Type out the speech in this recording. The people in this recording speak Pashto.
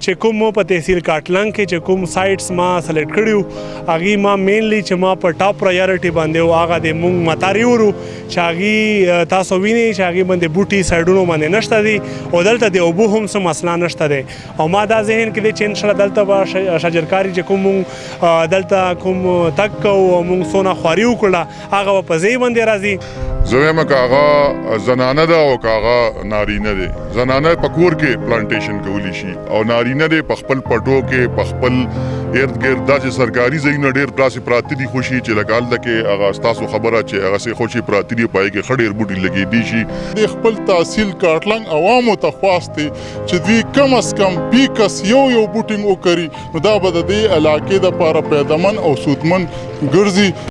چې کوم په تحصیل کاټلنګ کې چې کوم سایټس ما سلیکټ کړي هغه ما مینلی چې ما په ټاپ پرایورټي باندې او هغه د مونږ متاري ورو چې هغه تاسو وینئ چې هغه باندې بوټي سایډونو باندې نشته دي او دلته د اوبو هم څه مسله نشته دی او ما دا ذهن کې دی چې انشاءالله دلته به شجرکاري چې کوم مونږ دلته کوم تګ کوو او مونږ څونه خواري وکړله هغه به په ځای باندې راځي. زه وایم که هغه زنانه ده او که هغه نارینه دی. زنانه په کور کې پلانټیشن کولی شي او نارینه دی په خپل پټو کې په خپل ارد ګرد داسې سرکاري ځایونه ډېر داسې پراته دي خوشي چې لکه هلته کې هغه ستاسو خبره چې هغه سې خوشي پراته دي پای کې ښه ډېر بوټي لګېدي شي. د خپل تحصیل کاټلنګ عوامو ته خواست دی چې دوی کم از کم کس یو بوټینګ وکړي نو دا به د دې علاقې دپاره پیدامن او سودمن ګرځي.